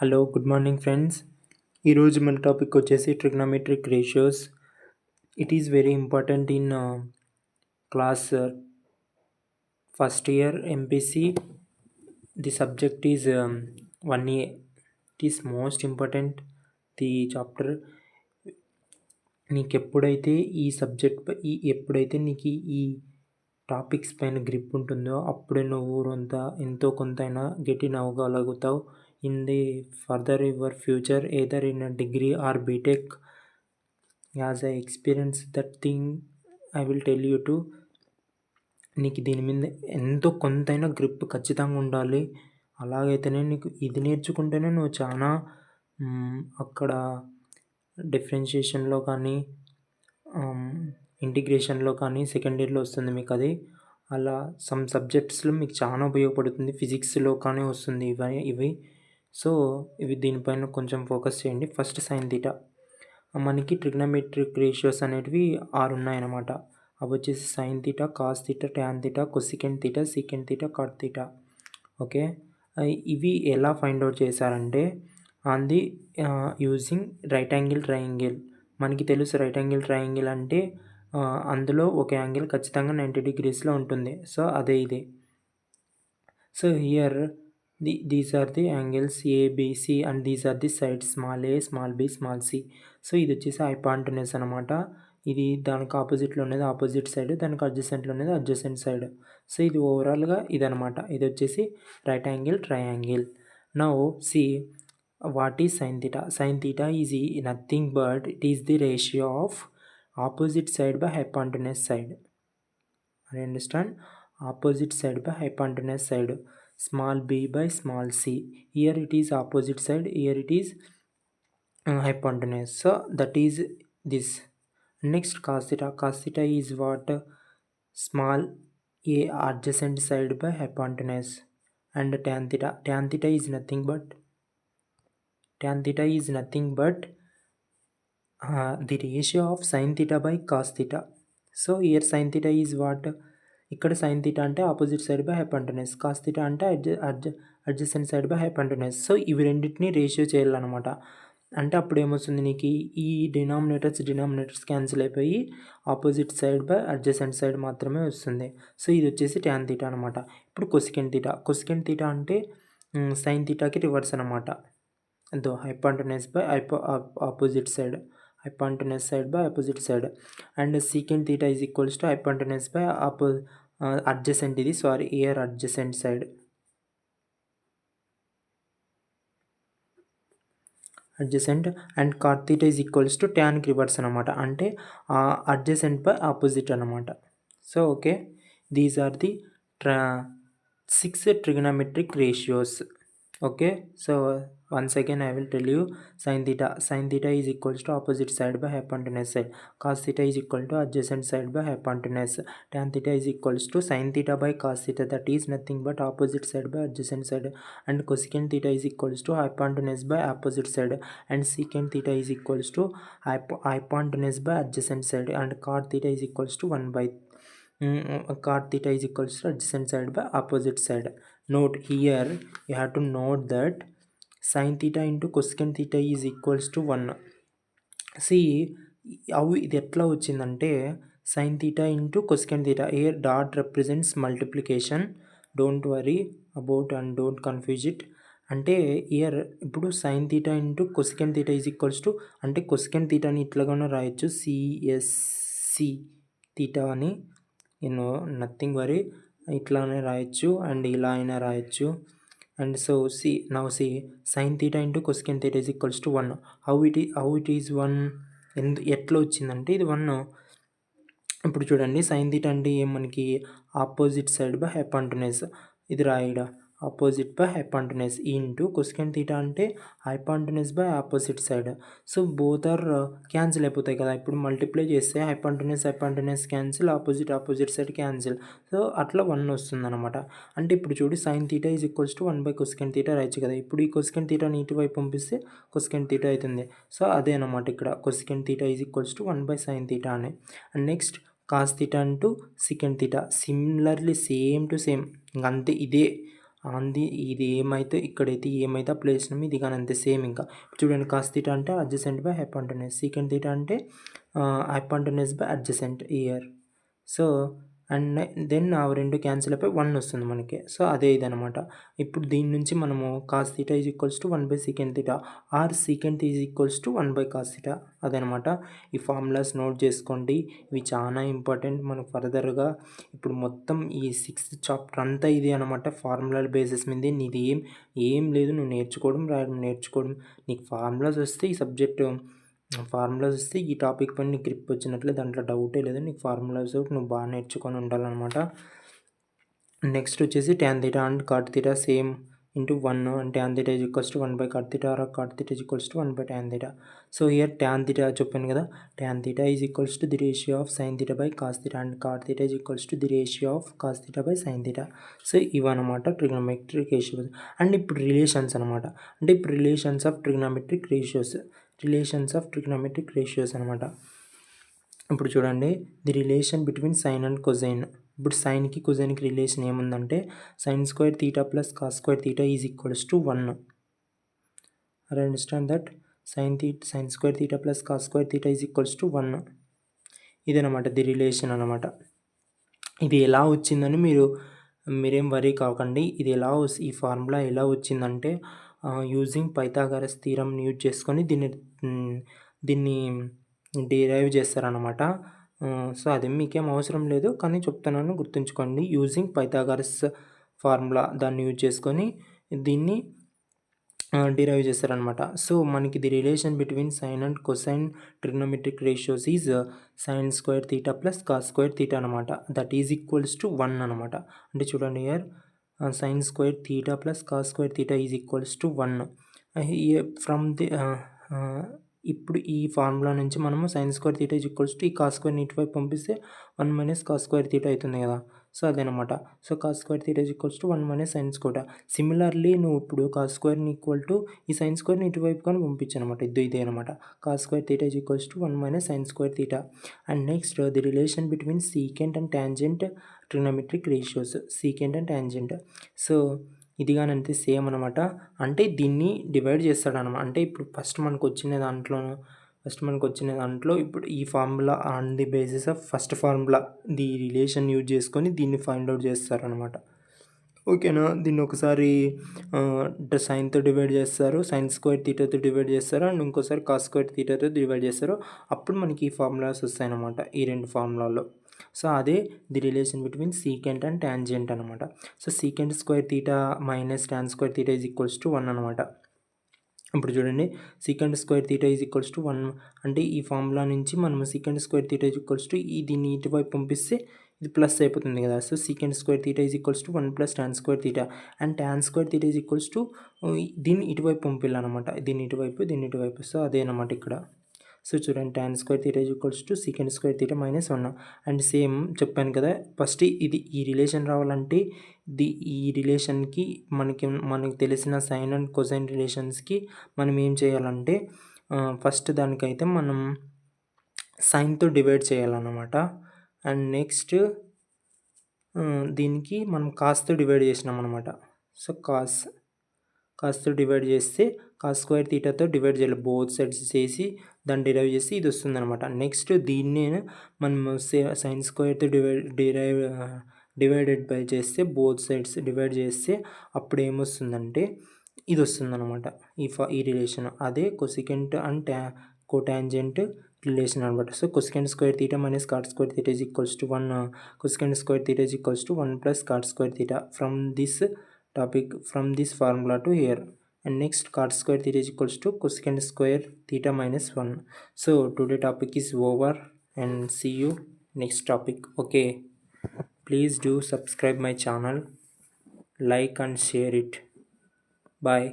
Hello good morning friends. ఈరోజు మన topic వచ్చేసి trigonometric ratios. It is very important in class first year MPC. The subject is 1A. It is most important the chapter. నీకు ఎప్పుడైతే ఈ subject ఎప్పుడైతే నీకు ఈ టాపిక్స్ పైన గ్రిప్ ఉంటుందో అప్పుడే నువ్వు ఎంతో కొంతైనా get in అవ్వగలుగుతావు in the further your future, either in a degree or BTech. As I experienced that thing, I will tell you to నీకు దీని మీద ఎంతో కొంతైనా గ్రిప్ ఖచ్చితంగా ఉండాలి. అలాగైతేనే నీకు ఇది నేర్చుకుంటేనే నువ్వు చాలా అక్కడ డిఫరెన్షియేషన్లో కానీ ఇంటిగ్రేషన్లో కానీ సెకండ్ ఇయర్లో వస్తుంది మీకు అది. అలా సమ్ సబ్జెక్ట్స్లో మీకు చాలా ఉపయోగపడుతుంది. ఫిజిక్స్లో కానీ వస్తుంది ఇవి. సో ఇవి దీనిపైన కొంచెం ఫోకస్ చేయండి. First sine theta. మనకి ట్రిగ్నోమెట్రిక్ రేషియోస్ అనేటివి 6 ఉన్నాయన్నమాట. అవి వచ్చేసి sine theta, cos theta, tan theta, cosecant theta, secant theta, cot theta. Okay, ఇవి ఎలా ఫైండ్ అవుట్ చేశారంటే on the using right angle triangle. మనకి తెలుసు రైట్ యాంగిల్ ట్రయాంగిల్ అంటే అందులో ఒక యాంగిల్ ఖచ్చితంగా 90 degreesలో ఉంటుంది. సో అదే ఇది. So here these are the angles A, B, C and these are the sides small a, small b, small c. So ఇది వచ్చేసి హైపాంటెనస్ అనమాట. ఇది దానికి ఆపోజిట్లో ఉన్నది ఆపోజిట్ సైడ్, దానికి అడ్జసెంట్లో ఉన్నది అడ్జసెంట్ సైడ్. సో ఇది ఓవరాల్గా ఇదనమాట. ఇది వచ్చేసి right angle triangle. Now see what is sine theta. Sine theta is nothing but it is the ratio of opposite side by hypotenuse side. I understand? Opposite side by hypotenuse side, small b by small c. Here it is opposite side, here it is hypotenuse. So that is this. Next cos theta. Cos theta is what? Small a adjacent side by hypotenuse. And tan theta. Tan theta is nothing but the ratio of sin theta by cos theta. So here sine theta is what? ఇక్కడ sine theta అంటే opposite side by hypotenuse, cos theta అంటే adjacent side by hypotenuse. So ఇవి రెండింటిని ratio చేయాలన్నమాట. అంటే అప్పుడు ఏమొస్తుంది, నీకు ఈ డినామినేటర్స్ క్యాన్సిల్ అయిపోయి opposite side by adjacent side మాత్రమే వస్తుంది. సో ఇది వచ్చేసి ట్యాన్ థీటా అనమాట. ఇప్పుడు కొసికెంట్ థీటా అంటే సైన్ థీటాకి రివర్స్ అనమాట. Hypotenuse by opposite side, hypotenuse side by opposite side. And secant theta is equals to hypotenuse by adjacent ఇది here adjacent side. Adjacent and cot theta is equals to tan reverse అనమాట. అంటే adjacent by opposite అనమాట. So okay, these are the 6 trigonometric ratios. Okay, so once again I will tell you sin theta is equals to opposite side by hypotenuse side, cos theta is equal to adjacent side by hypotenuse, tan theta is equals to sin theta by cos theta, that is nothing but opposite side by adjacent side, and cosecant theta is equals to hypotenuse by opposite side, and secant theta is equals to hypotenuse by adjacent side, and cot theta is equals to 1 by cot theta is equals to adjacent side by opposite side. Note here, you have to note that sin theta into cosecant theta is equals to 1. See ఇది ఎట్లా వచ్చిందంటే sin theta into cosecant theta, here dot represents multiplication, don't worry about and don't confuse it. అంటే year ఇప్పుడు sine theta into cosecant theta is equals to, అంటే cosecant థీటాని ఇట్లాగానే రాయొచ్చు CSC theta అని, nothing worry, ఇట్లానే రాయొచ్చు అండ్ ఇలా అయినా రాయొచ్చు. And so now sine theta into cosecant theta is equals to 1. How it is 1? ఎట్లా వచ్చిందంటే ఇది 1. ఇప్పుడు చూడండి, సైన్ థీటా అంటే ఏం, మనకి ఆపోజిట్ సైడ్ బై హైపాంటెనస్, ఇది రాయడా opposite by hypotenuse, into cosecant theta అంటే hypotenuse by opposite side. So both are cancel అయిపోతాయి కదా. ఇప్పుడు మల్టిప్లై చేస్తే hypotenuse cancel, opposite side cancel. So అట్లా 1 వస్తుంది అనమాట. అంటే ఇప్పుడు చూడు, sine theta is equals to 1 by cosecant theta రాయొచ్చు కదా. ఇప్పుడు ఈ కొసికెంట్ థీటాని ఇటువైపు పంపిస్తే కొసికెంట్ థీటా అవుతుంది. సో అదే అనమాట, ఇక్కడ cosecant theta is equals to 1 by sine theta అని. And next cos theta into secant theta, similarly same to same, అంతే ఇదే ఇది ఏమైతే ఇక్కడైతే ఏమైతే అప్లై చేసినామో ఇది కానీ అంతే సేమ్. ఇంకా చూడండి, కాస్ థీటా అంటే adjacent by hypotenuse, secant theta అంటే hypotenuse by adjacent here. So and then ఆ రెండు క్యాన్సిల్ అయిపోయి 1 వస్తుంది మనకి. సో అదే ఇదనమాట. ఇప్పుడు దీని నుంచి మనము cos theta is equals to 1 by secant theta or secant is equals to 1 by cos theta, అదనమాట. ఈ ఫార్ములాస్ నోట్ చేసుకోండి, ఇవి చాలా ఇంపార్టెంట్ మనకు ఫర్దర్గా. ఇప్పుడు మొత్తం ఈ 6th చాప్టర్ అంతా ఇది అనమాట, ఫార్ములాల బేసిస్ మీద. నీది ఏం లేదు, నువ్వు నేర్చుకోవడం. నీకు ఫార్ములాస్ వస్తే ఈ సబ్జెక్టు ఫార్ములాస్ వస్తే ఈ టాపిక్ పైన నీకు గ్రిప్ వచ్చినట్లే, దాంట్లో డౌటే లేదు. నీకు ఫార్ములాస్ నువ్వు బాగా నేర్చుకొని ఉండాలన్నమాట. నెక్స్ట్ వచ్చేసి tan theta and cot theta same into 1 and tan theta is equals to 1 by cot theta or cot theta is equals to 1 by tan theta. So here tan theta చెప్పాను కదా, tan theta is equals to the ratio of sine theta by cos theta and cot theta is equals to the ratio of cos theta by sine theta. So ఇవన్నమాట trigonometric ratios. And ఇప్పుడు relations అనమాట, అంటే ఇప్పుడు relations of trigonometric ratios అనమాట. ఇప్పుడు చూడండి, the relation between sine and cosine. ఇప్పుడు సైన్కి కొజైన్కి రిలేషన్ ఏముందంటే sine square theta plus cos square theta is equals to 1. I understand that sine square theta plus cos square theta is equals to 1. ఇదనమాట the relation అనమాట. ఇది ఎలా వచ్చిందని మీరేం వరీ కాకండి. ఈ ఫార్ములా ఎలా వచ్చిందంటే యూజింగ్ పైథాగరస్ థీరం యూజ్ చేసుకొని దీన్ని డిరైవ్ చేస్తారనమాట. సో అది మీకేం అవసరం లేదు, కానీ చెప్తున్నాను, గుర్తుంచుకోండి. యూజింగ్ పైథాగరస్ ఫార్ములా దాన్ని యూజ్ చేసుకొని దీన్ని డిరైవ్ చేస్తారనమాట. సో మనకి the relation between sine and cosine trigonometric ratios is sine square theta plus cos square theta అనమాట. దట్ ఈజ్ ఈక్వల్స్ టు 1 అనమాట. అంటే చూడండి, here sine square theta plus cos square theta is equals to 1. From the ఇప్పుడు ఈ formula నుంచి మనము sine square theta is equals to ఈ cos స్క్వేర్ని ఇటువైపు పంపిస్తే 1 మైనస్ కాస్ స్క్వేర్ థీటా అవుతుంది కదా. సో అదనమాట. So cos square theta is equals to 1 minus sine square. Similarly నువ్వు ఇప్పుడు కాస్ స్క్వేర్ని ఈక్వల్ టు ఈ సైన్ స్క్వేర్ని ఇటువైపు కానీ పంపించనమాట. ఇదే అనమాట. Cos square theta is equals to 1 minus sign square theta. And next the relation between secant and tangent trigonometric ratios, secant and tangent. So ఇది కానీ అంతే సేమ్ అనమాట. అంటే దీన్ని డివైడ్ చేస్తాడనమాట. అంటే ఇప్పుడు ఫస్ట్ మనకు వచ్చిన దాంట్లో ఇప్పుడు ఈ formula on the basis of first formula the relation use చేసుకొని దీన్ని ఫైండ్ అవుట్ చేస్తారనమాట. ఓకేనా. దీన్ని ఒకసారి సైన్తో డివైడ్ చేస్తారు, సైన్ స్క్వేర్ థీటాతో డివైడ్ చేస్తారు, అండ్ ఇంకోసారి కాస్ స్క్వేర్ థీటాతో డివైడ్ చేస్తారు. అప్పుడు మనకి ఈ ఫార్ములాస్ వస్తాయన్నమాట, ఈ రెండు ఫార్ములాల్లో. సో అదే the relation between secant and tangent అనమాట. So secant square theta minus tan square theta is equals to 1 అనమాట. ఇప్పుడు చూడండి, secant square theta is equals to 1 అంటే ఈ ఫార్ములా నుంచి మనం secant square theta is equals to దీన్ని ఇటువైపు పంపిస్తే ఇది ప్లస్ అయిపోతుంది కదా. So secant square theta is equals to 1 plus tan square theta and tan square theta is equals to దీన్ని ఇటువైపు పంపించాలన్నమాట, దీన్ని ఇటువైపు. సో అదే అనమాట ఇక్కడ. సో చూడండి, tan square theta is equals to secant square theta minus 1. And same చెప్పాను కదా, ఫస్ట్ ఈ రిలేషన్ రావాలంటే ఈ రిలేషన్కి మనకి తెలిసిన సైన్ అండ్ కొసైన్ రిలేషన్స్కి మనం ఏం చేయాలంటే ఫస్ట్ దానికైతే మనం సైన్తో డివైడ్ చేయాలన్నమాట. అండ్ నెక్స్ట్ దీనికి మనం కాస్తో డివైడ్ చేసినాం అనమాట. సో కాస్తో డివైడ్ చేస్తే కాస్ స్క్వేర్ థీటాతో డివైడ్ చేయాలి, బోత్ సైడ్స్ చేసి దాన్ని డిరైవ్ చేసి ఇది వస్తుంది అనమాట. నెక్స్ట్ దీన్నే మనం సైన్ స్క్వేర్తో డివైడెడ్ బై చేస్తే బోత్ సైడ్స్ డివైడ్ చేస్తే అప్పుడు ఏమొస్తుందంటే ఇది వస్తుందన్నమాట, ఈ రిలేషన్. అదే కొసికెంట్ అండ్ కోటాంజెంట్ రిలేషన్ అనమాట. So cosecant square theta minus cot square theta is equals to 1, cosecant square theta is equals to 1 plus cot square theta from this formula to here. And next cot square theta is equals to cosecant square theta minus 1. So today topic is over and see you next topic. Okay, please do subscribe my channel, like and share it. Bye.